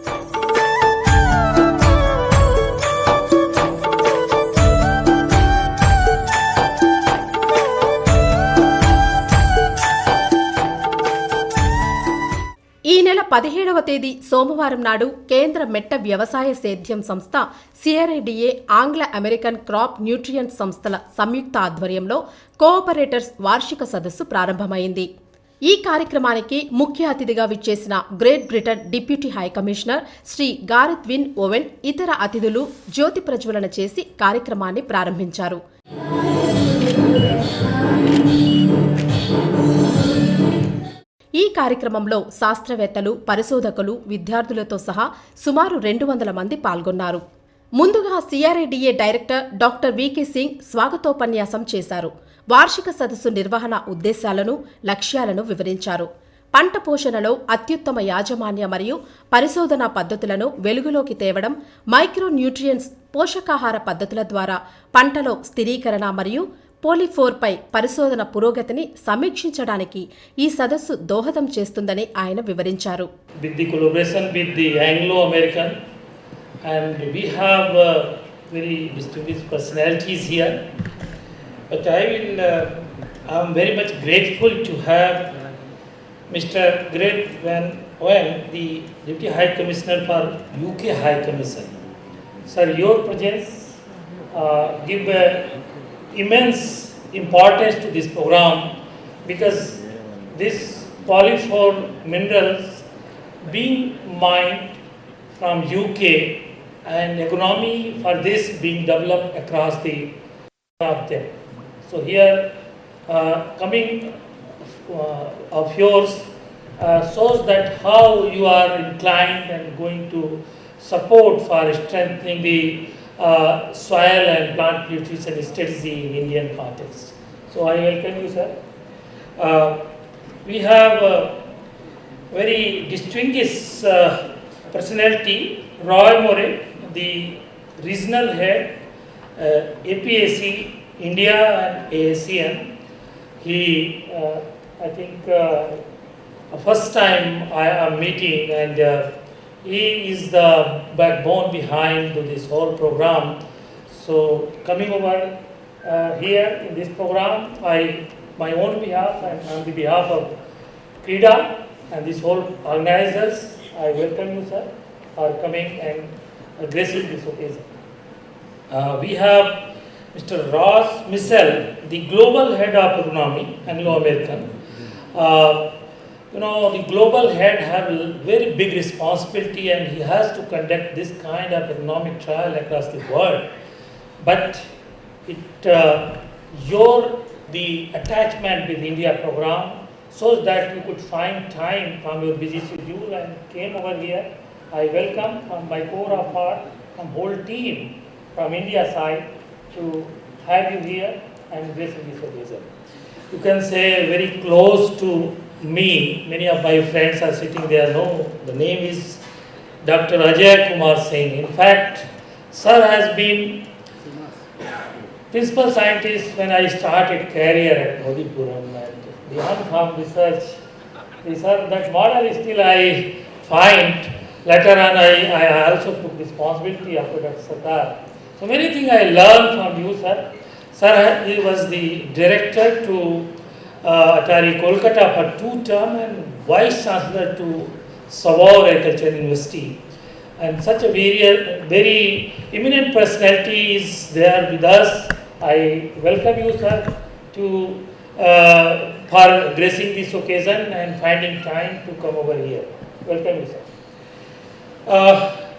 ఈ నెల 17వ తేదీ సోమవారం నాడు కేంద్ర మెట్ట వ్యవసాయ సేద్యం సంస్థ సిఆర్ఐడిఏ ఆంగ్ల అమెరికన్ క్రాప్ న్యూట్రియంట్ సంస్థల సంయుక్త ఆధ్వర్యంలో కోఆపరేటర్స్ వార్షిక సదస్సు ప్రారంభమైంది. ఈ కార్యక్రమానికి ముఖ్య అతిథిగా విచ్చేసిన Great Britain deputy high commissioner Shri Gareth Wyn Owen ఇతర అతిథులు జ్యోతి ప్రజ్వలన చేసి కార్యక్రమాన్ని ప్రారంభించారు. ఈ కార్యక్రమంలో శాస్త్రవేత్తలు, పరిశోధకులు, విద్యార్థులతో సహా సుమారు 200 మంది పాల్గొన్నారు. ముందుగా సిఆర్ఐడిఏ డైరెక్టర్ డాక్టర్ వికే సింగ్ స్వాగతోపన్యాసం చేశారు. వార్షిక సదస్సు నిర్వహణ ఉద్దేశాలను, లక్ష్యాలను వివరించారు. పంట పోషణలో అత్యుత్తమ యాజమాన్య మరియు పరిశోధనా పద్ధతులను వెలుగులోకి తేవడం, మైక్రో న్యూట్రియంట్స్ పోషకాహార పద్ధతుల ద్వారా పంటలో స్థిరీకరణ మరియు పోలిఫోర్పై పరిశోధన పురోగతిని సమీక్షించడానికి ఈ సదస్సు దోహదం చేస్తుందని ఆయన వివరించారు. With the collaboration with the Anglo-American, and we have very distinguished personalities here, but I'm very much grateful to have Mr. Great Van Owen, the Deputy High Commissioner for UK High Commission. Sir, your presence give immense importance to this program, because this polyphor minerals being mined from UK and economy for this being developed across the of them. So here coming of yours shows that how you are inclined and going to support for strengthening the soil and plant nutrition strategy in Indian context. So I welcome you, sir. We have a very distinguished personality, Roy More, the regional head, APAC India and ASEAN. He, I think, first time I am meeting, and he is the backbone behind this whole program. So coming over here in this program, my own behalf and on the behalf of KIDA and this whole organizers, I welcome you, sir, for coming and gracing this occasion. We have Mr. Ross Missel, the global head of economy, Anglo-American. The global head have a very big responsibility, and he has to conduct this kind of economic trial across the world. But the attachment with India program shows that you could find time from your busy schedule and came over here. I welcome from my core of heart, from whole team from India side to have you here and gracing this occasion. You can say very close to me, many of my friends are sitting there. No, the name is Dr. Ajay Kumar Singh. In fact, sir has been principal scientist when I started career at Modipuram, and beyond from research. That model still I find. Later on, I also took responsibility after Dr. Sarkar. So many things I learned from you, sir. Sir, he was the director to Atari Kolkata for 2 terms and Vice Chancellor to Savor Agriculture University. And such a very eminent personality is there with us. I welcome you, sir, for gracing this occasion and finding time to come over here. Welcome you, sir.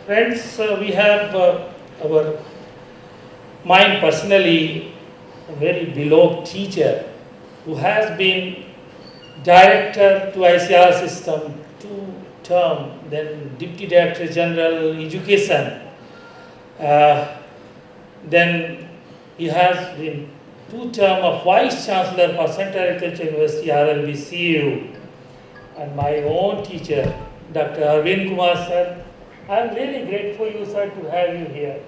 Friends, we have mine personally a very beloved teacher who has been director to ICR system 2 terms, then Deputy Director General Education. Then he has been 2 terms of Vice Chancellor for Central Agriculture University, RLB CU. And my own teacher, Dr. Arvind Kumar sir. I am really grateful, you sir, to have you here.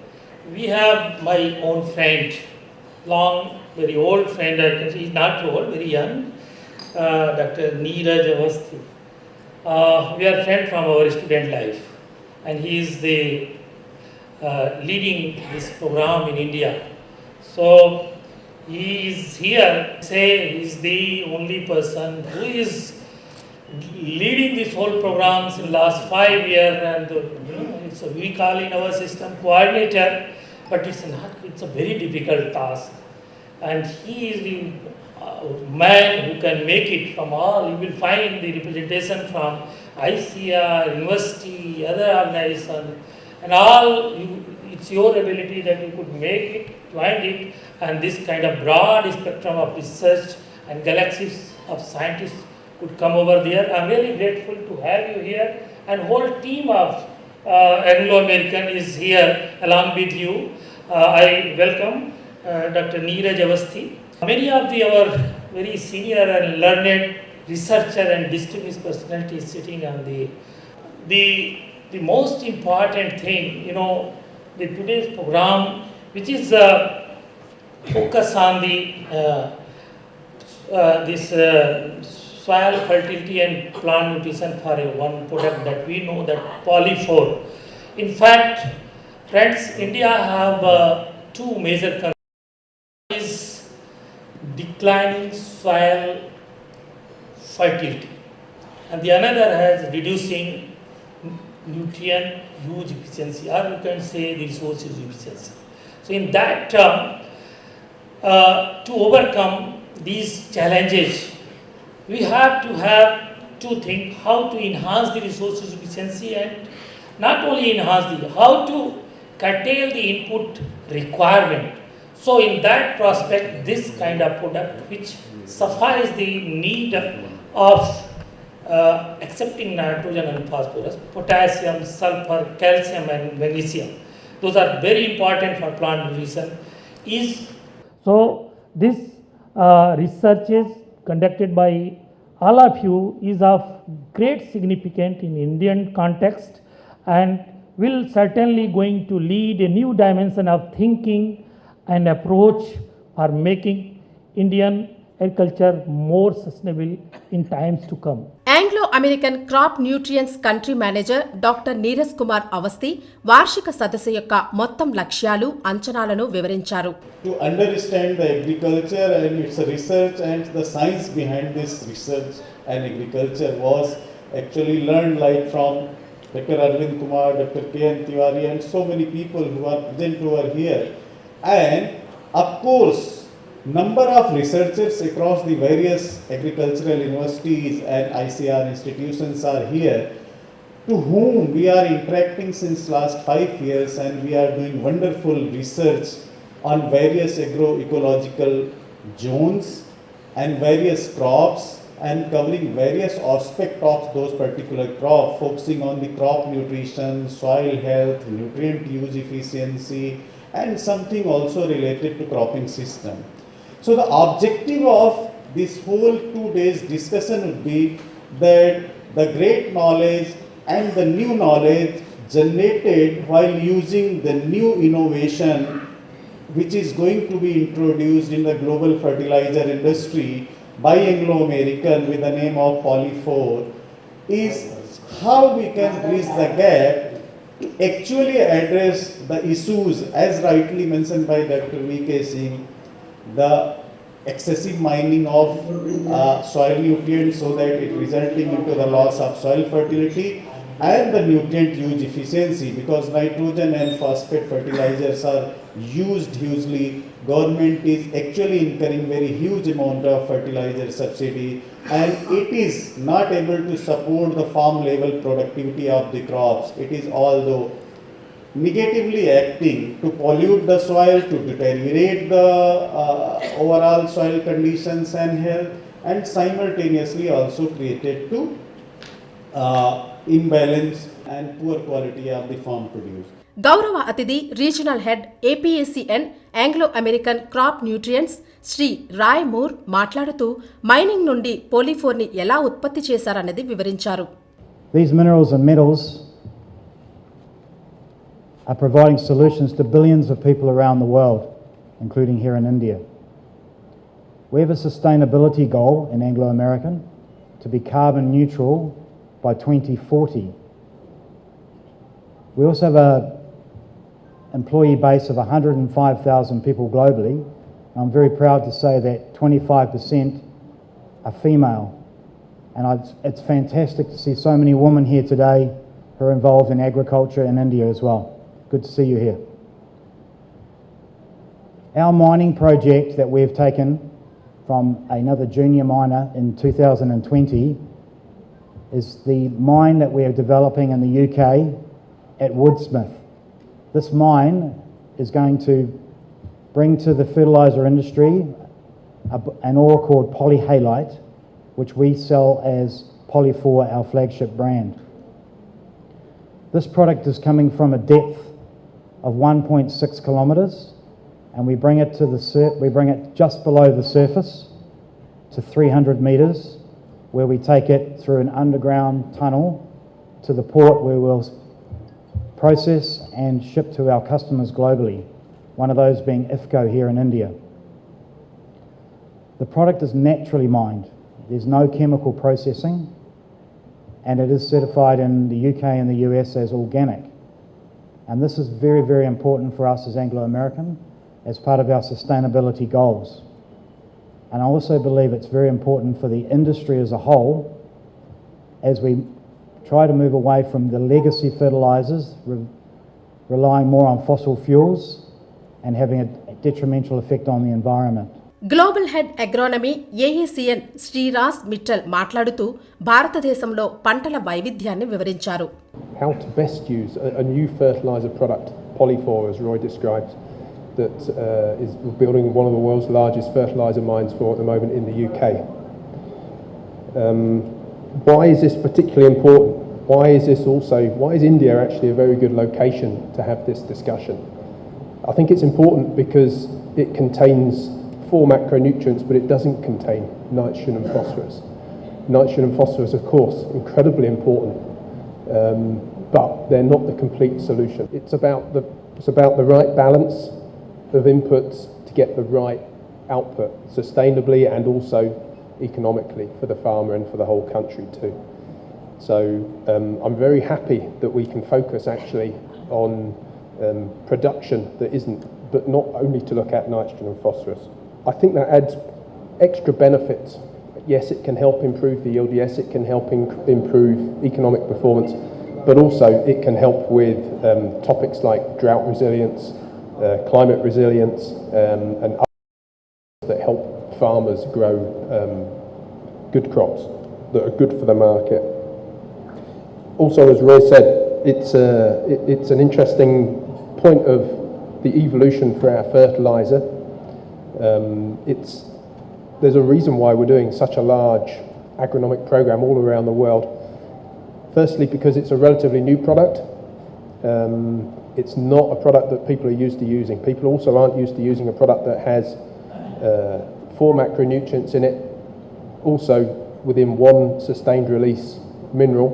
We have my own friend, very old friend, I can say, he's not old, very young, Dr. Neeraj Avasthi. We are friends from our student life. and he is the leading this program in India. So he is here, say he is the only person who is leading this whole programs in last 5 years, and we call in our system coordinator, but it's a very difficult task, and he is the man who can make it from all. You will find the representation from ICR, university, other organization, and all. It's your ability that you could make it, find it, and this kind of broad spectrum of research and galaxies of scientists could come over there. I'm really grateful to have you here, and whole team of Anglo-American is here along with you. I welcome Dr. Neeraj Avasthi. Many of our very senior and learned researcher and distinguished personalities sitting on the most important thing, the today's program, which is focus on the this soil fertility and plant nutrition for one product that we know, that poly4. In fact, friends, India have two major concerns. One is declining soil fertility, and the another has reducing nutrient use efficiency, or you can say the resources efficiency. So in that term, to overcome these challenges, we have to have two things: how to enhance the resources efficiency, and not only enhance how to curtail the input requirement. So in that prospect, this kind of product which suffices the need of accepting nitrogen and phosphorus, potassium, sulfur, calcium and magnesium, those are very important for plant nutrition. So this research is conducted by all of you is of great significance in Indian context, and will certainly going to lead a new dimension of thinking and approach for making Indian agriculture more sustainable in times to come. Anglo-American crop nutrients country manager doctor Neeraj Kumar Awasthi వార్షిక సదస్సు యొక్క మొత్తం లక్ష్యాలు, అంచనాలను వివరించారు. To understand the agriculture and its research and the science behind this research and agriculture was actually learned like from Dr. Arvind Kumar, Dr. K.N. Tiwari and so many people who are present over here. And of course, number of researchers across the various agricultural universities and ICR institutions are here, to whom we are interacting since last 5 years, and we are doing wonderful research on various agroecological zones and various crops, and covering various aspects of those particular crops, focusing on the crop nutrition, soil health, nutrient use efficiency, and something also related to cropping system. So the objective of this whole 2 days discussion would be that the great knowledge and the new knowledge generated while using the new innovation which is going to be introduced in the global fertilizer industry by Anglo-American with the name of poly4, is how we can bridge the gap to actually address the issues as rightly mentioned by Dr. V.K. Singh, the excessive mining of soil nutrients so that it resulting into the loss of soil fertility, and the nutrient use efficiency, because nitrogen and phosphate fertilizers are used hugely. Government is actually incurring very huge amount of fertilizer subsidy, and it is not able to support the farm level productivity of the crops. It is although negatively acting to pollute the soil, to deteriorate the overall soil conditions and health, and simultaneously also created to imbalance and poor quality of the farm produce. గౌరవ అతిథి regional head APSCN Anglo American crop nutrients Shri Roy Moore మాట్లాడుతూ mining నుండి పోలీ4 ని ఎలా ఉత్పత్తి చేశారన్నది వివరించారు. These minerals and metals are providing solutions to billions of people around the world, including here in India. We have a sustainability goal in Anglo-American to be carbon neutral by 2040. We also have an employee base of 105,000 people globally. I'm very proud to say that 25% are female. And it's fantastic to see so many women here today who are involved in agriculture in India as well. Good to see you here. Our mining project that we've taken from another junior miner in 2020 is the mine that we are developing in the UK at Woodsmith. This mine is going to bring to the fertiliser industry an ore called polyhalite, which we sell as Poly4, our flagship brand. This product is coming from a depth of 1.6 kilometres, and we bring it just below the surface to 300 metres, where we take it through an underground tunnel to the port where we'll process and ship to our customers globally, one of those being IFCO here in India. The product is naturally mined. There's no chemical processing, and it is certified in the UK and the US as organic. And this is very, very important for us as Anglo-American as part of our sustainability goals. And I also believe it's very important for the industry as a whole as we try to move away from the legacy fertilisers, relying more on fossil fuels and having a detrimental effect on the environment. Global head agronomy AACN శ్రీరాస్ మిట్టల్ మాట్లాడుతూ భారతదేశంలో పంటల వైవిధ్యాన్ని వివరించారు. How to best use a new fertiliser product, Poly4, as Roy described, that is building one of the world's largest fertiliser mines for at the moment in the UK. Why is this particularly important? Why is India actually a very good location to have this discussion? I think it's important because it contains 4 macronutrients, but it doesn't contain nitrogen and phosphorus. Nitrogen and phosphorus, of course, incredibly important, but they're not the complete solution. It's about the right balance of inputs to get the right output, sustainably and also economically for the farmer and for the whole country too. So I'm very happy that we can focus actually on production that isn't, but not only to look at nitrogen and phosphorus. I think that adds extra benefits. Yes, it can help improve the yield. Yes, it can help improve economic performance, but also it can help with topics like drought resilience, climate resilience, and others that help farmers grow good crops that are good for the market. Also, as Roy said, it's an interesting point of the evolution for our fertiliser. There's a reason why we're doing such a large agronomic program all around the world. Firstly, because it's a relatively new product. It's not a product that people are used to using. People also aren't used to using a product that has 4 macronutrients in it, also within 1 sustained release mineral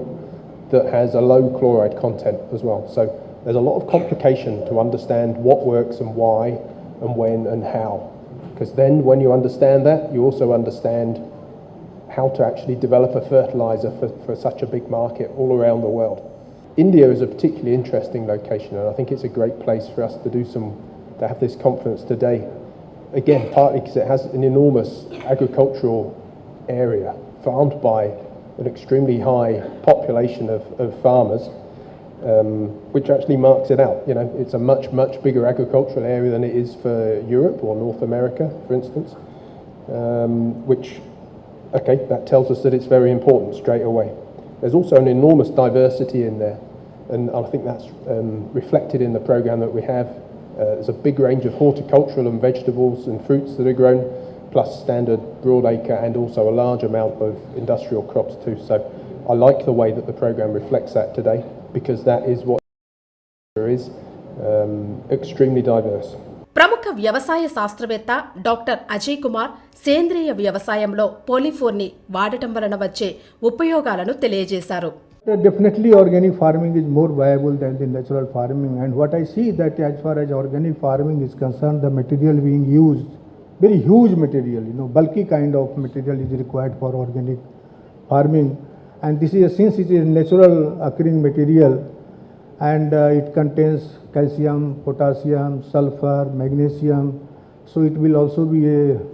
that has a low chloride content as well. So there's a lot of complication to understand what works and why and when and how. Because then when you understand that, you also understand how to actually develop a fertiliser for such a big market all around the world. India is a particularly interesting location, and I think it's a great place for us to have this conference today. Again, partly because it has an enormous agricultural area farmed by an extremely high population of farmers, which actually marks it out. You know, it's a much, much bigger agricultural area than it is for Europe or North America, for instance, that tells us that it's very important straight away. There's also an enormous diversity in there, and I think that's reflected in the program that we have. There's a big range of horticultural and vegetables and fruits that are grown, plus standard broadacre and also a large amount of industrial crops too. So I like the way that the program reflects that today, because that is what is extremely diverse. ప్రముఖ వ్యవసాయ శాస్త్రవేత్త doctor Ajay Kumar సేంద్రియ వ్యవసాయంలో పోలిఫోర్ని వాడటం వలన వచ్చే ఉపయోగాలను తెలియజేశారు. Definitely organic farming is more viable than the natural farming, and what I see that as far as organic farming is concerned, the material being used, very huge material, bulky kind of material is required for organic farming, and this is since it is natural occurring material, and it contains calcium, potassium, sulfur, magnesium. So it will also be a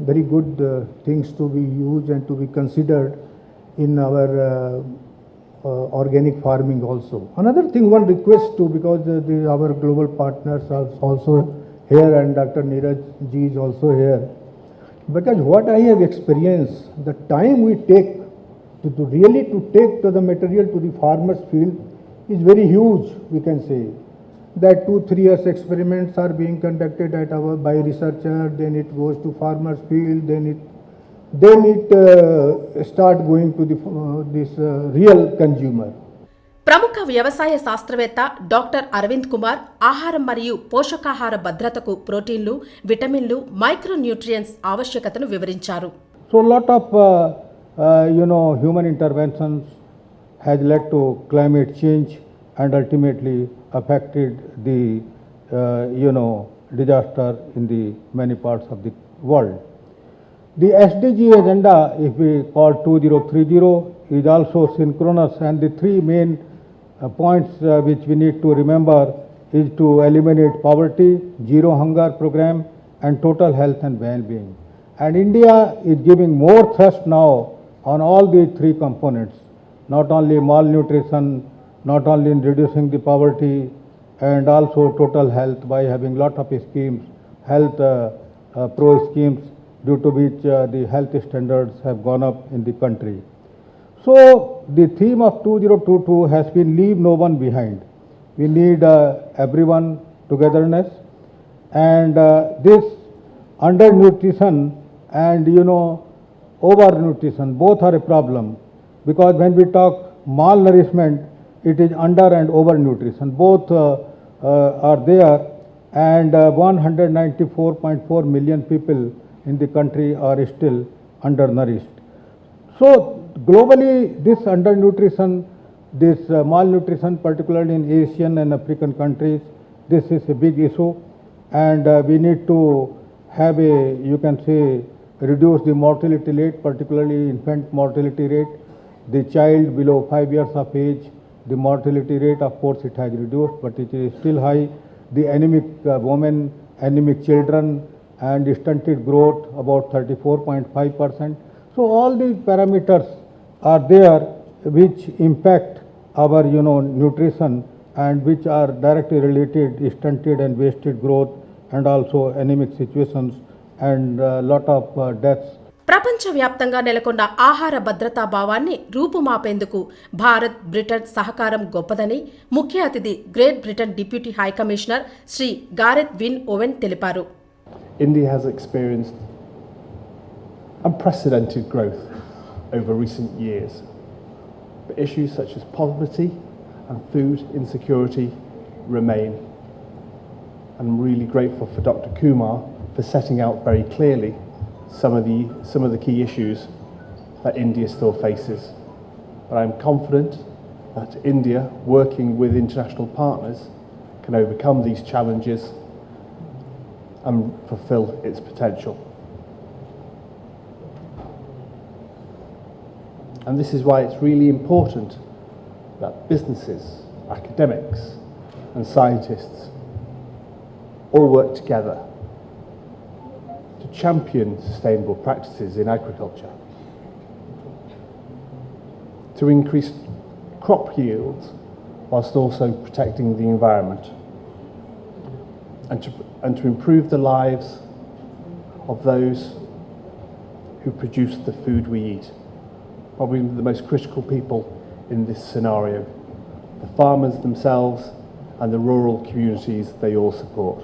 very good things to be used and to be considered in our organic farming also. Another thing, one request too, because our global partners are also here and Dr. Neeraj ji is also here. Because what I have experienced, the time we take to really to take to the material to the farmer's field is very huge, we can say. That 2-3 years experiments are being conducted by researcher, then it goes to farmer's field, then it start going to this real consumer. ప్రముఖ వ్యవసాయ శాస్త్రవేత్త doctor Arvind Kumar ఆహారం మరియు పోషకాహార భద్రతకు ప్రోటీన్లు, విటమిన్లు, micronutrients ఆవశ్యకతను వివరించారు. So lot of human interventions has led to climate change and ultimately affected the disaster in the many parts of the world. The SDG agenda, if we call 2030, is also synchronous, and the three main points which we need to remember is to eliminate poverty, zero hunger program, and total health and well-being. And India is giving more thrust now on all these three components, not only malnutrition, not only in reducing the poverty, and also total health by having lot of schemes, health pro schemes, due to which the health standards have gone up in the country. So the theme of 2022 has been leave no one behind. We need everyone togetherness, and this undernutrition and overnutrition both are a problem, because when we talk malnourishment, it is under and overnutrition. Both are there, and 194.4 million people in the country are still undernourished. So globally, this undernutrition, this malnutrition, particularly in Asian and African countries, this is a big issue, and we need to have reduce the mortality rate, particularly infant mortality rate. The child below 5 years of age, the mortality rate, of course, it has reduced, but it is still high. The anemic women, anemic children, and stunted growth about 34.5%. So all these parameters are there which impact our nutrition, and which are directly related stunted and wasted growth, and also anemic situations, and lot of deaths. ప్రపంచవ్యాప్తంగా నెలకొన్న ఆహార భద్రతా భావాన్ని రూపుమాపేందుకు Bharat, Britain సహకారం గొప్పదని ముఖ్య అతిథి Great Britain deputy high commissioner Shri Gareth Wyn Owen తెలిపారు. India has experienced unprecedented growth over recent years, but issues such as poverty and food insecurity remain. I'm really grateful for Dr. Kumar for setting out very clearly some of the key issues that India still faces. But I'm confident that India, working with international partners, can overcome these challenges and fulfill its potential. And this is why it's really important that businesses, academics, and scientists all work together to champion sustainable practices in agriculture, to increase crop yields whilst also protecting the environment, and to improve the lives of those who produce the food we eat. Probably the most critical people in this scenario, the farmers themselves and the rural communities they all support.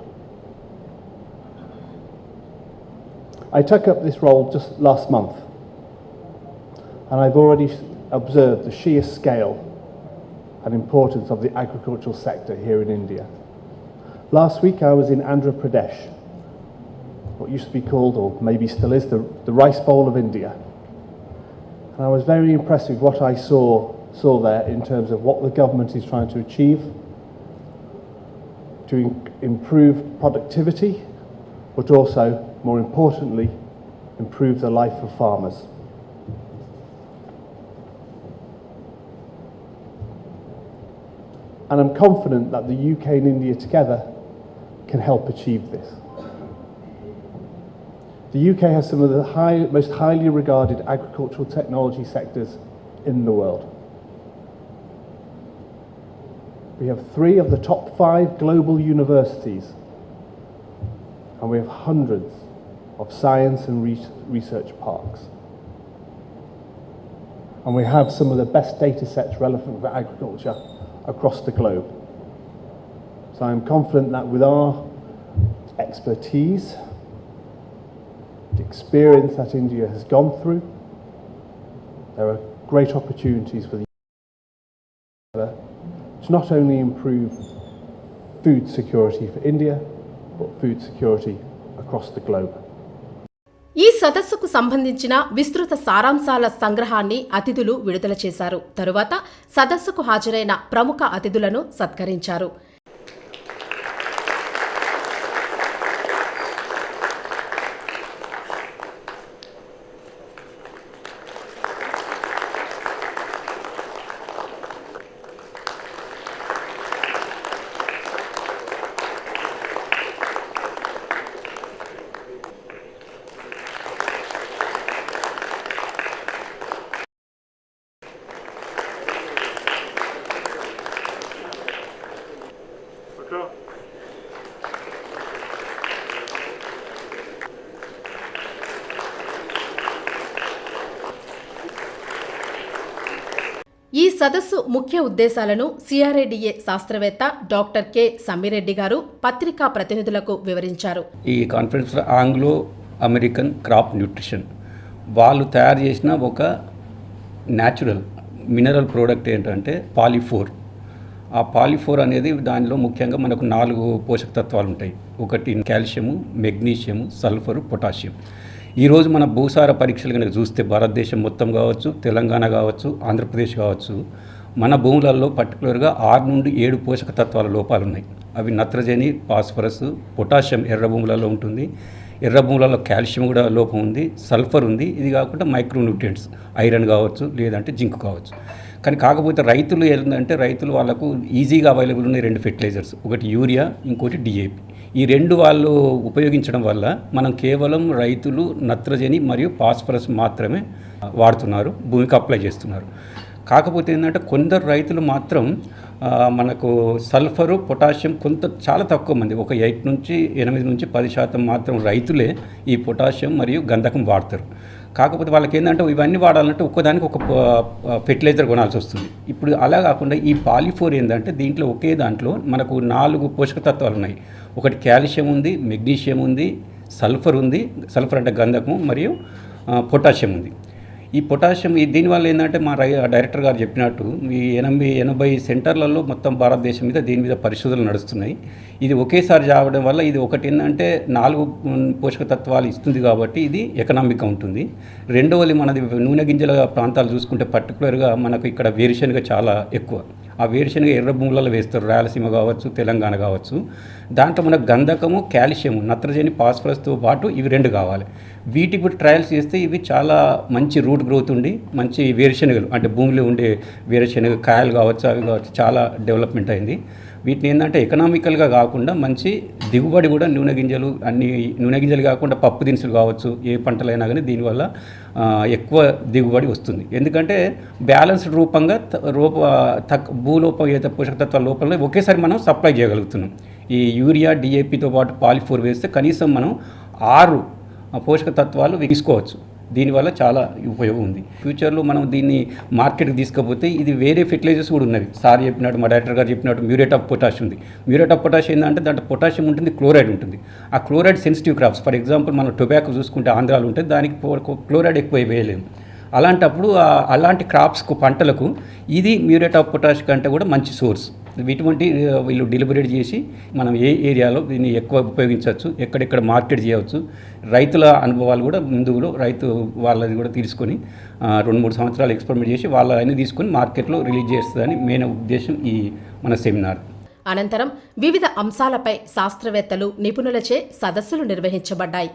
I took up this role just last month, and I've already observed the sheer scale and importance of the agricultural sector here in India. Last week I was in Andhra Pradesh, what used to be called, or maybe still is, the rice bowl of India. And I was very impressed with what I saw there in terms of what the government is trying to achieve to improve productivity, but also, more importantly, improve the life of farmers. And I'm confident that the UK and India together can help achieve this. The UK has some of the most highly regarded agricultural technology sectors in the world. We have 3 of the top 5 global universities, and we have hundreds of science and research parks. And we have some of the best data sets relevant for agriculture across the globe. So I'm confident that with our expertise, the experience that India has gone through, there are great opportunities for the to not only improve food security for India, but food security across the globe. ఈ సదస్సుకు సంబంధించిన విస్తృత సారాంశాల సంగ్రహాన్ని అతిథులు విడుదల చేశారు. తరువాత సదస్సుకు హాజరైన ప్రముఖ అతిథులను సత్కరించారు. ఈ సదస్సు ముఖ్య ఉద్దేశాలను సిఆర్ఏడిఏ శాస్త్రవేత్త డాక్టర్ కె సమ్మిరెడ్డి గారు పత్రికా ప్రతినిధులకు వివరించారు. ఈ కాన్ఫరెన్స్లో ఆంగ్లో అమెరికన్ క్రాప్ న్యూట్రిషన్ వాళ్ళు తయారు చేసిన ఒక న్యాచురల్ మినరల్ ప్రోడక్ట్ ఏంటంటే పాలిఫోర్. ఆ పాలిఫోర్ అనేది దానిలో ముఖ్యంగా మనకు 4 పోషక తత్వాలు ఉంటాయి. ఒకటి కాల్షియము, మెగ్నీషియము, సల్ఫరు, పొటాషియం. ఈరోజు మన భూసార పరీక్షలు కనుక చూస్తే భారతదేశం మొత్తం కావచ్చు, తెలంగాణ కావచ్చు, ఆంధ్రప్రదేశ్ కావచ్చు, మన భూములలో పర్టికులర్గా 6 నుండి 7 పోషక తత్వాల లోపాలు ఉన్నాయి. అవి నత్రజని, ఫాస్ఫరస్, పొటాషియం ఎర్ర భూములలో ఉంటుంది, ఎర్ర భూములలో కాల్షియం కూడా లోపం ఉంది, సల్ఫర్ ఉంది. ఇది కాకుండా మైక్రోన్యూట్రియంట్స్ ఐరన్ కావచ్చు, లేదంటే జింక్ కావచ్చు. కానీ కాకపోతే రైతులు ఏంటంటే రైతులు వాళ్ళకు ఈజీగా అవైలబుల్ ఉన్నాయి 2 ఫెర్టిలైజర్స్, ఒకటి యూరియా, ఇంకోటి డిఏపి. ఈ 2 వాళ్ళు ఉపయోగించడం వల్ల మనం కేవలం రైతులు నత్రజని మరియు ఫాస్ఫరస్ మాత్రమే వాడుతున్నారు, భూమికి అప్లై చేస్తున్నారు. కాకపోతే ఏంటంటే కొందరు రైతులు మాత్రం మనకు సల్ఫరు, పొటాషియం చాలా తక్కువ మంది, ఒక 8 నుంచి 8 నుంచి 10% మాత్రం రైతులే ఈ పొటాషియం మరియు గంధకం వాడతారు. కాకపోతే వాళ్ళకి ఏంటంటే ఇవన్నీ వాడాలంటే ఒక్కదానికి ఒక ఫెర్టిలైజర్ కొనాల్సి వస్తుంది. ఇప్పుడు అలా కాకుండా ఈ పాలిఫోర్ ఏంటంటే దీంట్లో ఒకే దాంట్లో మనకు 4 పోషక తత్వాలు ఉన్నాయి. ఒకటి కాల్షియం ఉంది, మెగ్నీషియం ఉంది, సల్ఫర్ ఉంది, సల్ఫర్ అంటే గంధకము, మరియు పొటాషియం ఉంది. ఈ పొటాషియం దీనివల్ల ఏంటంటే మా డైరెక్టర్ గారు చెప్పినట్టు ఈ 80 సెంటర్లలో మొత్తం భారతదేశం మీద దీని మీద పరిశోధనలు నడుస్తున్నాయి. ఇది ఒకేసారి రావడం వల్ల ఇది ఒకటి ఏంటంటే 4 పోషక తత్వాలు ఇస్తుంది కాబట్టి ఇది ఎకనామిక్గా ఉంటుంది. రెండవది మనది నూనె గింజల ప్రాంతాలు చూసుకుంటే పర్టికులర్గా మనకు ఇక్కడ వేరుశనగ చాలా ఎక్కువ. ఆ వేరుశనగ ఎర్ర భూములలో వేస్తారు, రాయలసీమ కావచ్చు, తెలంగాణ కావచ్చు. దాంట్లో మనకు గంధకము, కాల్షియం, నత్రజని, ఫాస్ఫరస్తో పాటు ఇవి 2 కావాలి. వీటి ఇప్పుడు ట్రయల్స్ చేస్తే ఇవి చాలా మంచి రూట్ గ్రోత్ ఉండి మంచి వేరుశనగలు అంటే భూమిలో ఉండే వేరుశనగ కాయలు కావచ్చు, అవి కావచ్చు, చాలా డెవలప్మెంట్ అయింది. వీటిని ఏంటంటే ఎకనామికల్గా కాకుండా మంచి దిగుబడి కూడా నూనె గింజలు కాకుండా పప్పు దినుసులు కావచ్చు, ఏ పంటలైనా కానీ దీనివల్ల ఎక్కువ దిగుబడి వస్తుంది. ఎందుకంటే బ్యాలెన్స్డ్ రూపంగా భూలోపం ఏదైతే పోషక తత్వాల లోపల ఒకేసారి మనం సప్లై చేయగలుగుతున్నాం. ఈ యూరియా, డిఏపితో పాటు పాలిఫోర్ వేస్తే కనీసం మనం 6 పోషక తత్వాలు తీసుకోవచ్చు. దీనివల్ల చాలా ఉపయోగం ఉంది. ఫ్యూచర్లో మనం దీన్ని మార్కెట్కి తీసుకపోతే ఇది వేరే ఫెర్టిలైజర్స్ కూడా ఉన్నవి. సార్ చెప్పినట్టు, మా డైరెక్టర్ గారు చెప్పినట్టు మ్యూరేట్ ఆఫ్ పొటాష్ ఉంది. మ్యూరేట్ ఆఫ్ పొటాష్ ఏంటంటే దాంట్లో పొటాషియం ఉంటుంది, క్లోరైడ్ ఉంటుంది. ఆ chloride sensitive crops, for example మనం టొబాకో చూసుకుంటే ఆంధ్రాలో ఉంటుంది, దానికి క్లోరైడ్ ఎక్కువ వేయలేము. అలాంటప్పుడు అలాంటి క్రాప్స్కు పంటలకు ఇది మ్యూరేట్ ఆఫ్ పొటాష్ కంటే కూడా మంచి సోర్స్. ఇటువంటి వీళ్ళు డెలిబరేట్ చేసి మనం ఏ ఏరియాలో దీన్ని ఎక్కువ ఉపయోగించవచ్చు, ఎక్కడెక్కడ మార్కెట్ చేయవచ్చు, రైతుల అనుభవాలు కూడా ముందులో రైతు వాళ్ళది కూడా తీసుకొని 2-3 సంవత్సరాలు ఎక్స్పెరిమెంట్ చేసి వాళ్ళని తీసుకొని మార్కెట్లో రిలీజ్ చేస్తుందని మెయిన్ ఉద్దేశం ఈ మన సెమినార్. అనంతరం వివిధ అంశాలపై శాస్త్రవేత్తలు, నిపుణులచే సదస్సులు నిర్వహించబడ్డాయి.